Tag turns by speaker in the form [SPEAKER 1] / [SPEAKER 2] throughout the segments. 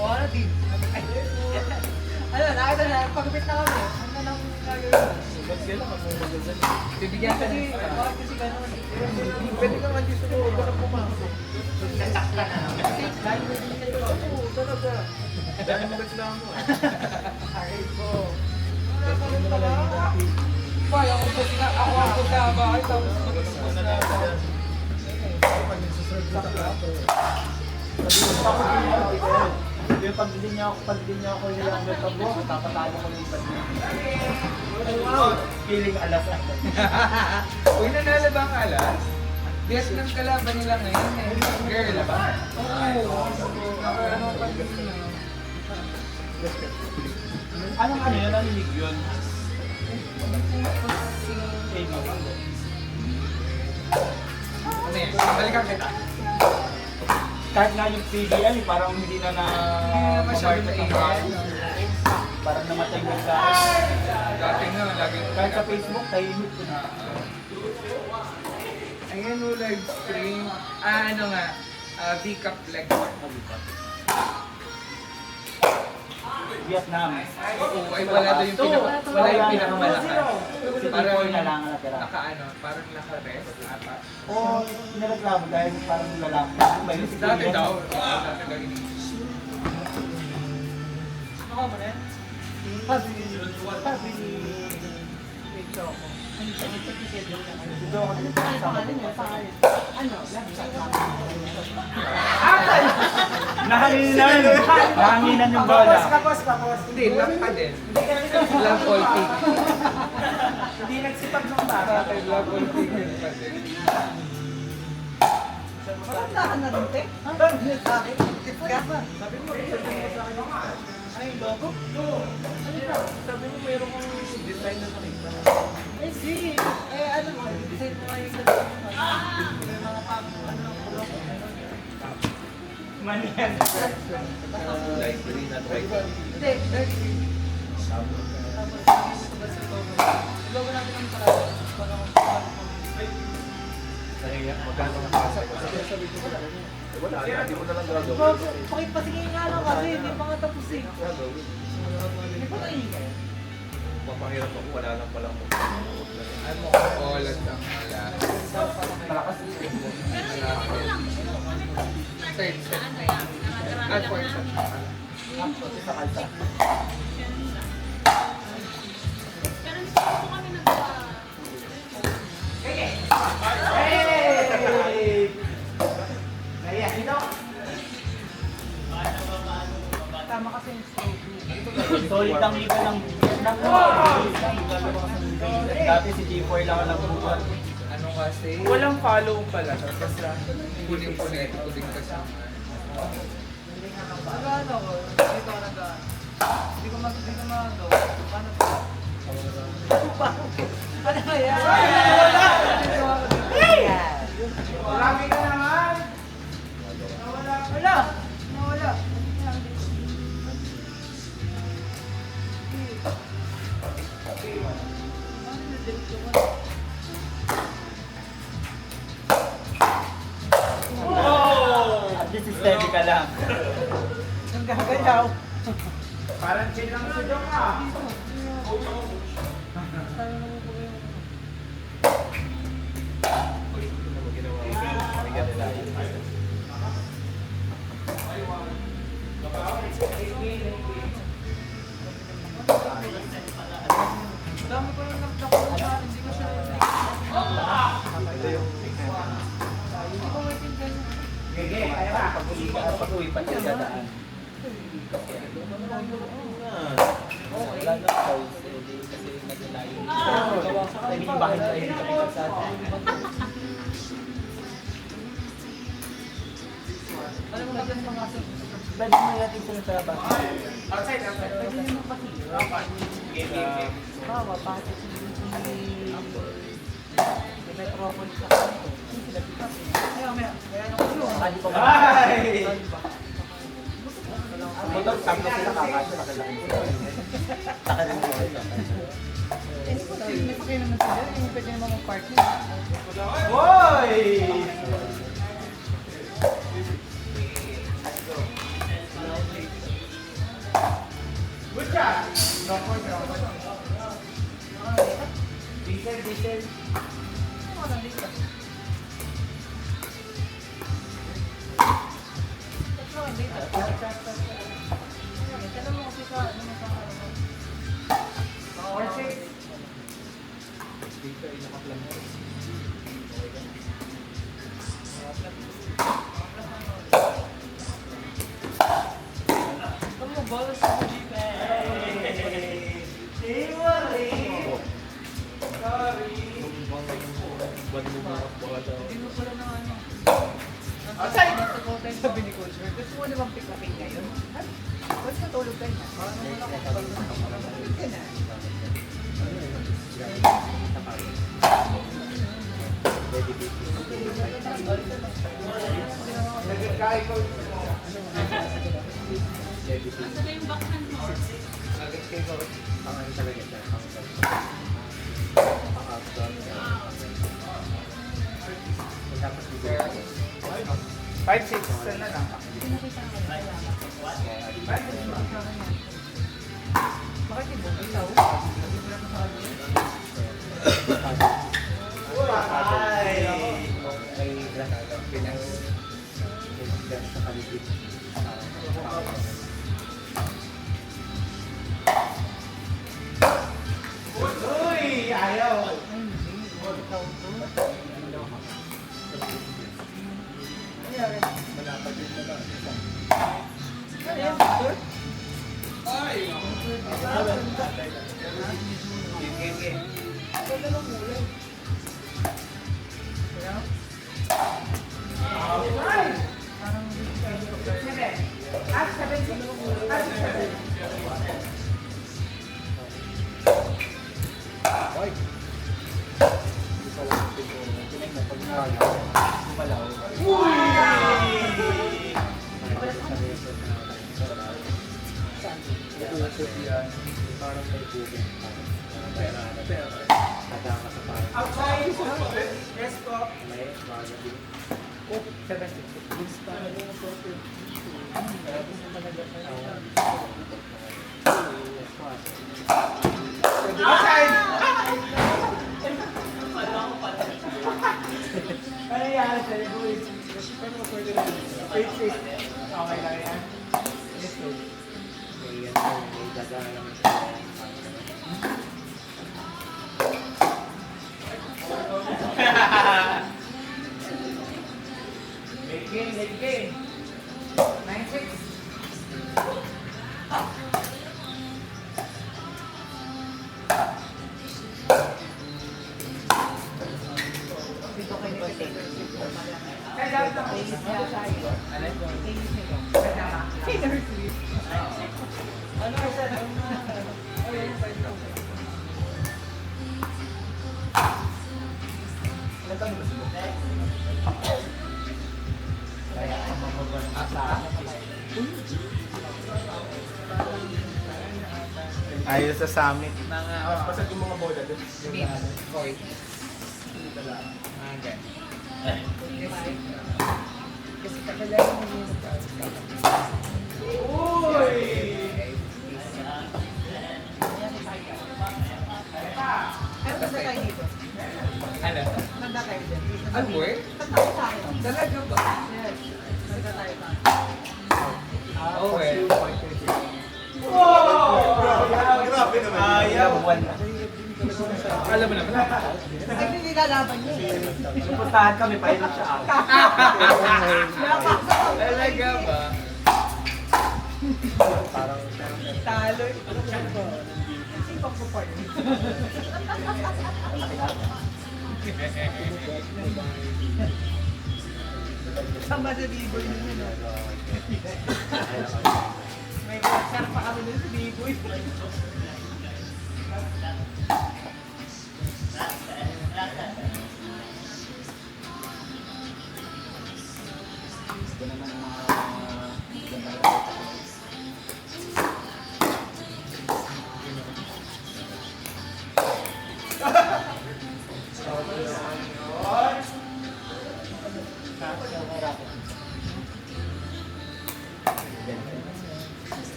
[SPEAKER 1] O ano din? Ano, nakita na, pagkapit na kami. Ano nang gagawin?
[SPEAKER 2] Ba't kailan ka mong magazan?
[SPEAKER 1] Bibigyan ka kasi, bakit kasi gano'n?
[SPEAKER 2] Pwede ka nga dito mo, huwag ka na pumasok.
[SPEAKER 1] Nasakta na naman. Dahil mo din kayo.
[SPEAKER 2] Oo, talaga. Dahil mo reklamo eh.
[SPEAKER 1] Ay po. Boy, ako po sila, ako ang po sa bahay, tapos
[SPEAKER 2] Ano na lang yan? Pag nagsusunod sa plato. Yung pag hindi niya ako nilang tabo, tapatalo ko yung pag wow! Feeling alas ako.
[SPEAKER 3] Uy, nanalo ba ang alas? Yes, ng kalaban nila ngayon eh. Girl, ba? Oo. Ano pa din na?
[SPEAKER 2] Anong ano yun? Nalilig yun?
[SPEAKER 3] Ano yan? Balikan kita.
[SPEAKER 2] Kahit nga yung PBL, parang hindi na
[SPEAKER 3] Masyado na ingay.
[SPEAKER 2] Parang namatay na sa...
[SPEAKER 3] Dati nga, lagi.
[SPEAKER 2] Kahit sa Facebook, tahimik ko na.
[SPEAKER 3] Ayan o, live stream. Ano nga? V-Cup leg.
[SPEAKER 2] Vietnam.
[SPEAKER 3] Oo, ay wala doon yung wala yung pinakamalakas.
[SPEAKER 2] Parang na lang natira.
[SPEAKER 3] Naka-ano, parang naka-rest ata.
[SPEAKER 2] Oo, nireklamo dahil parang lalaki.
[SPEAKER 3] Dati daw. Dati daw ini.
[SPEAKER 1] Ako mo na? Sabi ni Choco.
[SPEAKER 2] Dito ako dito sa Nahanginan yung bola.
[SPEAKER 1] Kapos.
[SPEAKER 3] Hindi, lang pa din. Lang all pick.
[SPEAKER 1] Hindi nagsipag ng bata.
[SPEAKER 3] Lang all pick pa din.
[SPEAKER 1] Maganda ka na rin, te. Sa akin. Tip ka pa.
[SPEAKER 2] Sabi mo, ano yung logo? Sabi mo, mayroon kong design na nakita.
[SPEAKER 1] Eh, si. Eh, ano mo, design mo nga yung may mga kulong.
[SPEAKER 2] Mani yan.
[SPEAKER 3] Library na try.
[SPEAKER 1] Hindi, dirty. Tapos, logo natin ang parang.
[SPEAKER 2] Magkano ang pasa ko? Wala, hindi mo na lang gagawin.
[SPEAKER 1] Pakipatingin nga lang kasi, hindi pa nga tapos eh.
[SPEAKER 2] Gagawin.
[SPEAKER 1] Hindi pa naingay.
[SPEAKER 2] Mapahirap ako, wala lang pala mo.
[SPEAKER 3] Ano? All at ang alas.
[SPEAKER 2] Malakas.
[SPEAKER 3] Third set. At fourth set.
[SPEAKER 2] Sa kalsa.
[SPEAKER 1] Tama kasi yung stroke.
[SPEAKER 2] Solid ang liga ng dati si G4 lang ang nagbubuhat.
[SPEAKER 3] Ano kasi?
[SPEAKER 2] Walang follow pala. Basta
[SPEAKER 3] Puning-punin ko din kasi.
[SPEAKER 1] Nag-ano ko, dito ako hindi ko mag-ano. Paano ba? Ano ba yan? Marami ka naman! Nawala!
[SPEAKER 2] at least steady ka lang.
[SPEAKER 1] Ang gagalaw.
[SPEAKER 2] Parang chill lang si Dok ah.
[SPEAKER 1] Dami ko lang nakuha, hindi ko siya hindi ko maintindihan.
[SPEAKER 2] Gege, kaya ka. Pag-uwi pa siya sa daan. Wala na choice. Kasi naglayo. Naging bahay sa iyo kami kalsada.
[SPEAKER 1] Ano mo magandang pangasok?
[SPEAKER 2] Pwede mo natin sila sa labas.
[SPEAKER 1] Pwede nyo magpasok.
[SPEAKER 2] Game.
[SPEAKER 1] Bawa, bakit si Metropolis sa kanto? Maya. Kaya ano ko yun?
[SPEAKER 2] Ay! Motor, sampo sila kakasya. Nakalaki sila. Nakalaki sila.
[SPEAKER 1] May pakay naman sila, yung pwede naman mag-partner.
[SPEAKER 2] Hoy!
[SPEAKER 3] Rockford.
[SPEAKER 2] Diesel.
[SPEAKER 1] Ano nandito? Tatlo nandito. Tanong mo kasi sa ano mo sa ano.
[SPEAKER 3] Or 6.
[SPEAKER 2] Dito ay nakaplan mo.
[SPEAKER 1] Ano mo bolos sa jeep Hindi mo pala ng ano.
[SPEAKER 3] Outside!
[SPEAKER 1] Sabi ni Coach, gusto mo naman pick upin ngayon? Ba't natulog ka na? Parang naman ako matulog ka na.
[SPEAKER 3] Nagkakain ko.
[SPEAKER 4] Asa na yung backhand mo?
[SPEAKER 3] Nagkakain ko.
[SPEAKER 2] Pangalan talaga siya. Tapos dito.
[SPEAKER 3] 5-6 na lang.
[SPEAKER 1] Bakit hindi mo ikaw?
[SPEAKER 2] May granada. Pinas. May sa kaligid.
[SPEAKER 3] Uy! Ayaw!
[SPEAKER 1] Ikaw to.
[SPEAKER 2] Malapad din na lang.
[SPEAKER 1] Ano yan, Victor?
[SPEAKER 3] Game.
[SPEAKER 1] Ito na lang mulay. Kaya? Parang
[SPEAKER 2] Oy! Hindi pa lang ito. Pag kumalaw. Parang may bugin. Kadama sa parang.
[SPEAKER 3] Outside! Yes po.
[SPEAKER 2] May bago din.
[SPEAKER 3] Oh, 7-6. Outside! Ano yan? Sa boys? Ano pwede rin? 8-6. Okay lang yan. Yes, sir.
[SPEAKER 2] May daga naman siya.
[SPEAKER 3] Late game. 9-6.
[SPEAKER 1] dito kayo nag-take.
[SPEAKER 3] Kaya dapat ako.
[SPEAKER 1] Ano sa ayun, 5,000.
[SPEAKER 2] Ayos sa summit.
[SPEAKER 3] Mga, pasag yung mga bola doon.
[SPEAKER 1] Koy. Kasi kakalain mo yung
[SPEAKER 3] Uy!
[SPEAKER 1] ano ba tayo dito?
[SPEAKER 3] Ano?
[SPEAKER 1] Nanda kayo dyan.
[SPEAKER 3] Ano boy?
[SPEAKER 1] Tatawa sa akin.
[SPEAKER 3] Talaga ba?
[SPEAKER 1] Yes. Nanda tayo pa.
[SPEAKER 3] Oh, well.
[SPEAKER 2] Grabe naman. Ayaw.
[SPEAKER 3] Alam mo naman.
[SPEAKER 1] Kasi hindi nilalaban niya eh.
[SPEAKER 2] Pupuntahan kami, pilot siya ako.
[SPEAKER 3] Talaga ba?
[SPEAKER 2] Parang
[SPEAKER 1] Talo. Sipag ko pa yun. Sama sa biboy niyo. May boxer pa kami dun sa biboy.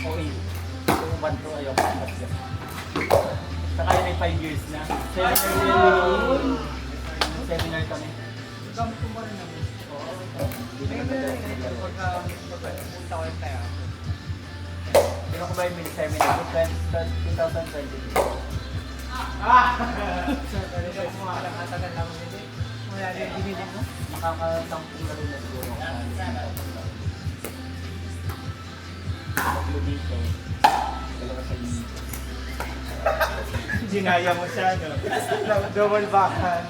[SPEAKER 2] Okay. Yung 1 to ayoko. Saka yun ay 5 years na. Seminar kami.
[SPEAKER 1] Kampo mo rin naman. May pagka punta ko yung tayo.
[SPEAKER 2] Pero ko ba yung seminar? 2022.
[SPEAKER 1] So, talaga mo makakatagal lang hindi. Wala na yung binili mo.
[SPEAKER 2] Makakatampung laro na siguro ako. Paglo dito. Dalawa sa inyo.
[SPEAKER 5] Ginaya mo siya, no? Double backhand.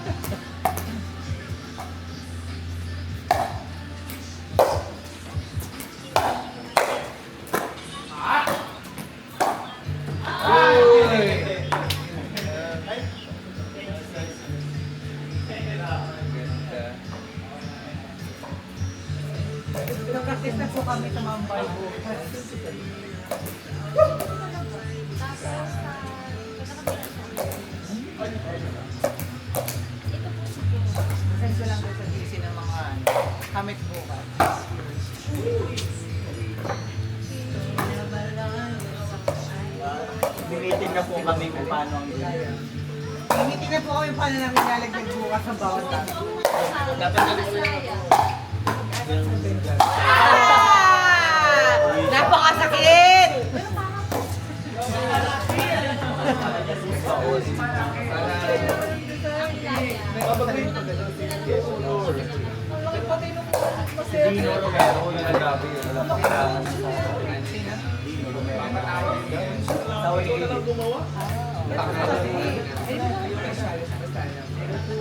[SPEAKER 1] Nag-practice na po kami sa Mambay bukas. Send ko lang doon sa GC ng mga kamit bukas.
[SPEAKER 2] Binitin na po kami kung paano ang
[SPEAKER 1] Meeting na po kami paano namin lalagyan bukas ng bawat tao.
[SPEAKER 6] Napakasakit!
[SPEAKER 2] Si Dino Romero, yung nagabi yun. Walang kailangan sa Dino Romero. Sa Wikipedia.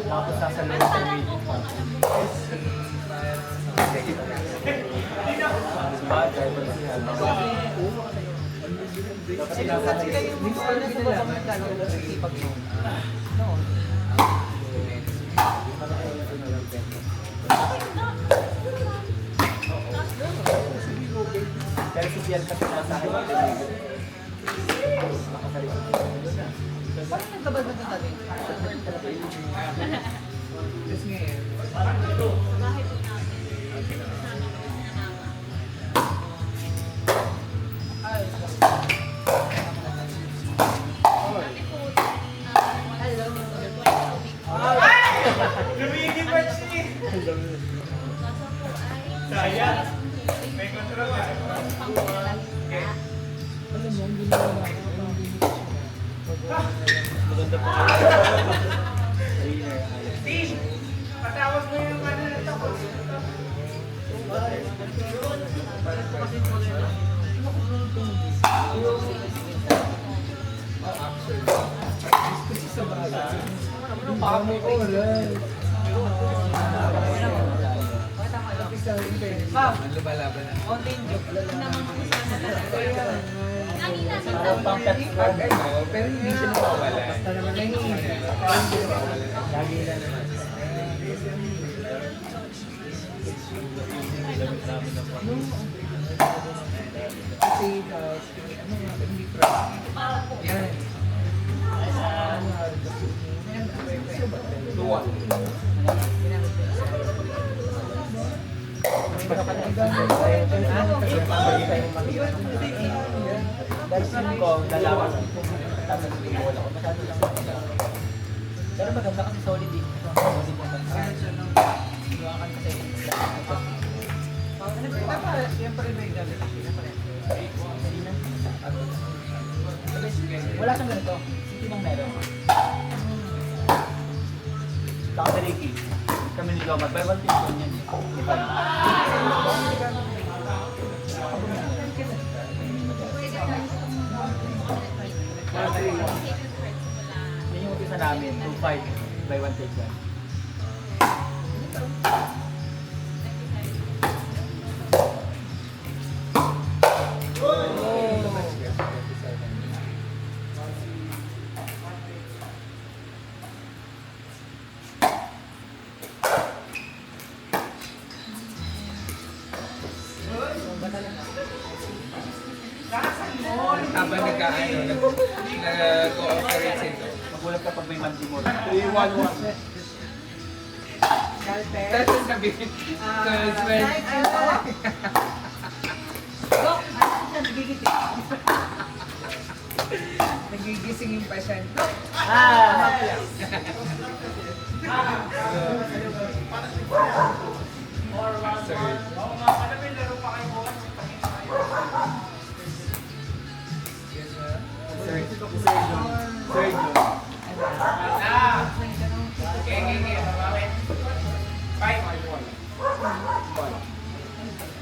[SPEAKER 2] Tapos sasaluhin sa video pa. Bagay, dapat
[SPEAKER 1] Kasi sila yung mga nasa bawang nagtanong ng sipag noon. Noon.
[SPEAKER 2] Pero si Pian kasi nasa akin yung deliver.
[SPEAKER 1] Parang nagkabal na ito tabi. Tapos ngayon.
[SPEAKER 4] Bahay po namin. Kasama ko yung
[SPEAKER 5] Lumigil ba siya? Sayang. May control ka.
[SPEAKER 2] Maganda pa
[SPEAKER 5] Steve! Patawag mo yung ano na tapos.
[SPEAKER 1] Ma'am,
[SPEAKER 3] Ang lumalaban na.
[SPEAKER 1] online joke lang.
[SPEAKER 3] Pag ano, pero hindi siya nawawala.
[SPEAKER 2] Lagi na naman.
[SPEAKER 3] Kasi, ano nga, hindi trust. Yan. Tuwa.
[SPEAKER 2] Dahil sim ko, dalawa sa tapos may bola ko. Masyado lang ako. Pero maganda kasi solid eh. Solid naman. Iwakan kasi.
[SPEAKER 1] Dapat, siyempre may gamit.
[SPEAKER 2] Wala siyang ganito. Hindi bang meron? Saka sa Ricky. Kami ni Lomad. By one team ko niyan. Yun yung umpisa namin. 2-5 by one take one.
[SPEAKER 3] Habang nagkaano, nag-cooperate sila.
[SPEAKER 2] Magulat ka pag may mandimor. 3-1-1.
[SPEAKER 3] Tapos sabihin,
[SPEAKER 1] Dok, ano siya nagigit eh.
[SPEAKER 3] gigisingin pa siya.
[SPEAKER 2] Ah!
[SPEAKER 3] Sir.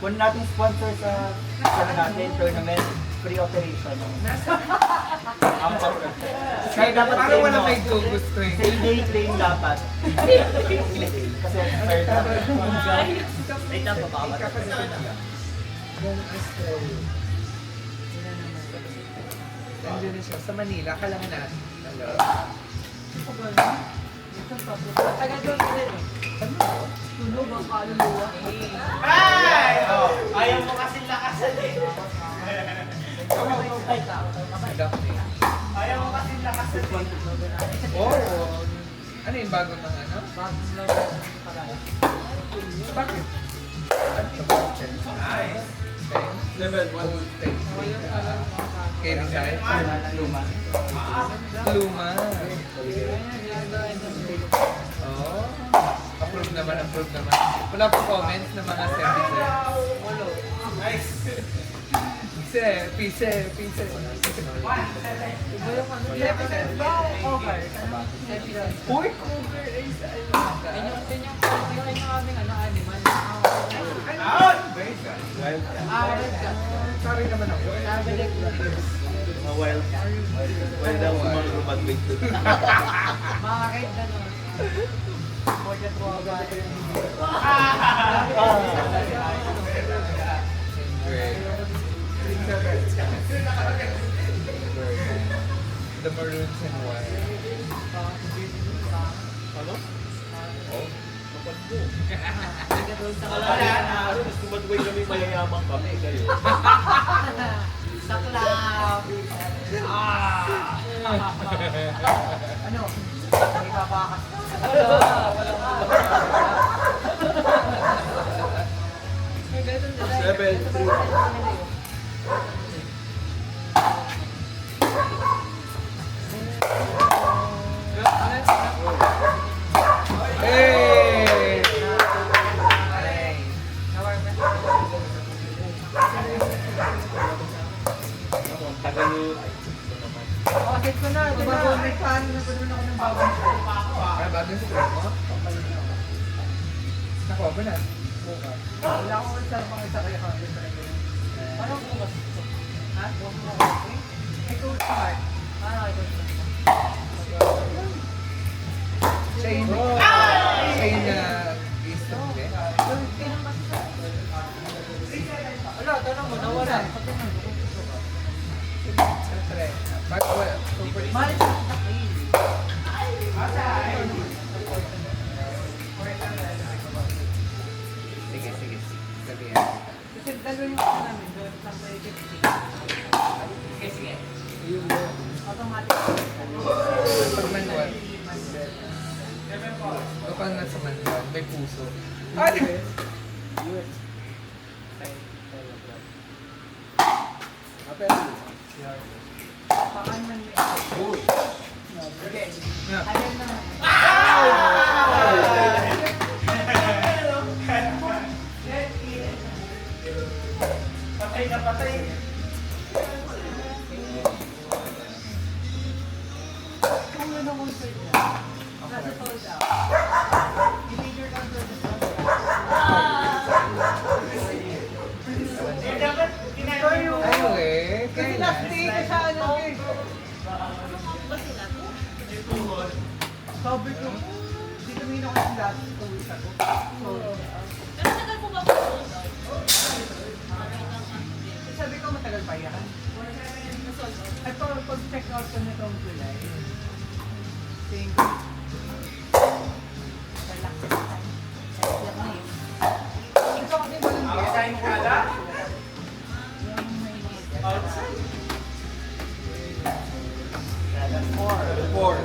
[SPEAKER 2] Kung natin sponsor sa natin, tournament, free operation. Kaya dapat
[SPEAKER 3] Parang wala may gusto eh.
[SPEAKER 2] Sa day train dapat. Kasi fair dapat. Ay, dapat baka
[SPEAKER 3] Nandiyan na siya. Sa Manila, kailangan natin. Hello.
[SPEAKER 1] Tagal doon ka rin. Tunog ang kaluluwa.
[SPEAKER 5] Ayaw mo kasi lakasan eh.
[SPEAKER 3] Adapt na yun.
[SPEAKER 5] Ayaw mo kasi lakasan eh.
[SPEAKER 3] Oo. Ano yung bago ng ano? Bakit? Ano yung bago siya?
[SPEAKER 5] Nice.
[SPEAKER 3] Level 1. Kay Rizal?
[SPEAKER 2] Luma.
[SPEAKER 3] Luma. Oh. Approve naman, approve naman. Wala po comments ng mga services.
[SPEAKER 5] Nice.
[SPEAKER 3] Pise. Uy, cover ay sa ano?
[SPEAKER 5] Out!
[SPEAKER 3] Sorry naman ako.
[SPEAKER 2] Mga wild. Wild daw mag-rumagwig doon.
[SPEAKER 1] Makakait na no.
[SPEAKER 3] The Maroons and White.
[SPEAKER 2] Ano?
[SPEAKER 3] Oh.
[SPEAKER 2] Mas kumagwig kami mayayabang kami kayo.
[SPEAKER 1] Sa club. Ano? May babakas.
[SPEAKER 2] Level 3.
[SPEAKER 3] Hey!
[SPEAKER 2] Tagal.
[SPEAKER 1] Oh, set ko na. Gumagomit pa. Ano na pa naman ako ng bagong show.
[SPEAKER 3] Ay, bagong script mo? Nakuha ba na? Bukas.
[SPEAKER 1] Wala akong ulit sa mga isa kaya kami. Parang bukas. Ha? Bukas. Ito ulit sa heart. Parang ito ulit.
[SPEAKER 3] Siya yung nag-isip
[SPEAKER 1] Wala, tanong mo. Nawala.
[SPEAKER 3] Siyempre. Bakit wala? Super
[SPEAKER 1] Mahal siya sa takil.
[SPEAKER 3] Sige. Sabihan.
[SPEAKER 1] Kasi dalawa yung ako namin doon sa pwede. Sige. Automatic.
[SPEAKER 3] Pag manual. Kapag nasa manual, may puso. Ano?
[SPEAKER 1] Pakan man may ako.
[SPEAKER 3] Yeah.
[SPEAKER 1] Ayan na.
[SPEAKER 5] Patay na patay.
[SPEAKER 1] Kung ano ang concert niya, nasa sold out. I-major concert na sold
[SPEAKER 5] Eh, dapat ginagawa
[SPEAKER 3] Ano eh?
[SPEAKER 1] Kasi last day na siya ano eh. Sabi ko, di tumino ko yung last 2 weeks ago.
[SPEAKER 4] Pero tagal po ba po?
[SPEAKER 1] Sabi ko matagal pa yan. At pag-check out ko na itong July, think, relax na tayo. Relax na yun. Ito kasi walang
[SPEAKER 5] Kain ka na?
[SPEAKER 1] yung may
[SPEAKER 5] Outside.
[SPEAKER 3] 4.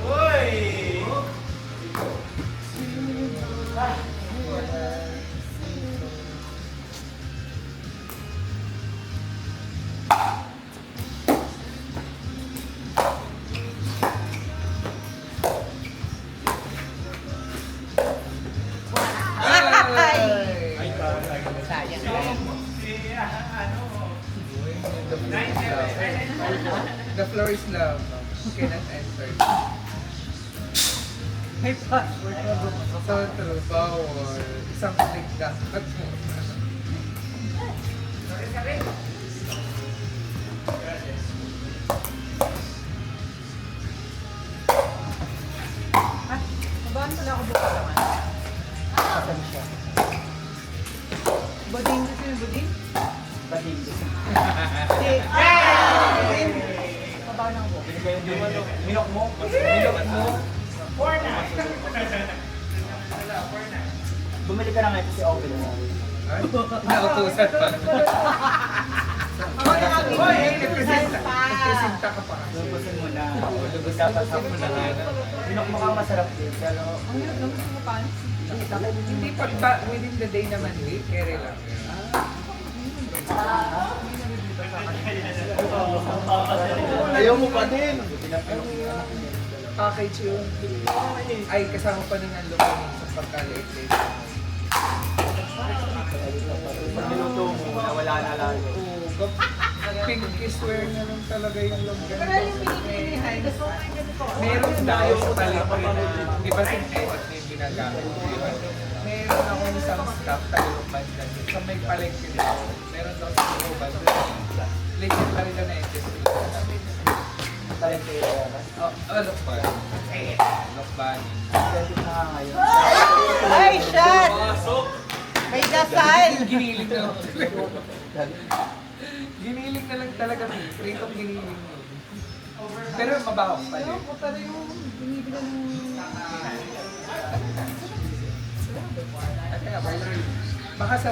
[SPEAKER 5] Uy!
[SPEAKER 3] The floor is love. Cannot enter.
[SPEAKER 1] May password na ba?
[SPEAKER 3] So true, bawal. Isang click dapat mo.
[SPEAKER 1] Ah, mabaan pala ako buka naman.
[SPEAKER 2] Kasal siya.
[SPEAKER 1] Buding kasi yung buding?
[SPEAKER 2] Bading.
[SPEAKER 1] Hindi. Buding. Mabaan ako buka.
[SPEAKER 2] Binigay yung minok mo. Minok mo. Bumili ka na ngayon kasi open na.
[SPEAKER 3] Ay, nautusan pa. Hoy, presenta ka pa.
[SPEAKER 2] Lubusin mo na. Lubos dapat sa mo na nga. Minok mo kang masarap din. Pero,
[SPEAKER 1] Ang hirap naman sa mapan.
[SPEAKER 3] Hindi within the day naman, kere lang.
[SPEAKER 2] ayaw mo pa din.
[SPEAKER 3] Package yun. Ay, kasama pa din ang lumanin sa pagka-late.
[SPEAKER 2] Pag niluto mo, nawala na lang.
[SPEAKER 3] Pinky swear na lang talaga yung longgan.
[SPEAKER 1] Pero yung pinipinihan, gusto ko yung ganito.
[SPEAKER 3] Meron daw sa palit. Di ba si Ewat na yung ginagamit? Di ba? Meron akong isang staff talupan dyan. Sa may palengke dito. Meron daw sa Talupan. Legit pa rin na na-industry.
[SPEAKER 2] Talentero.
[SPEAKER 3] Lokban. Lokban.
[SPEAKER 2] Pwede na nga ngayon.
[SPEAKER 1] Ay, shot! May dasal!
[SPEAKER 3] Giniling na lang. Giniling na lang talaga. Pritong giniling mo. Pero mabaho pa rin.
[SPEAKER 1] Ako pala yung binibilan ng...
[SPEAKER 3] Baka sa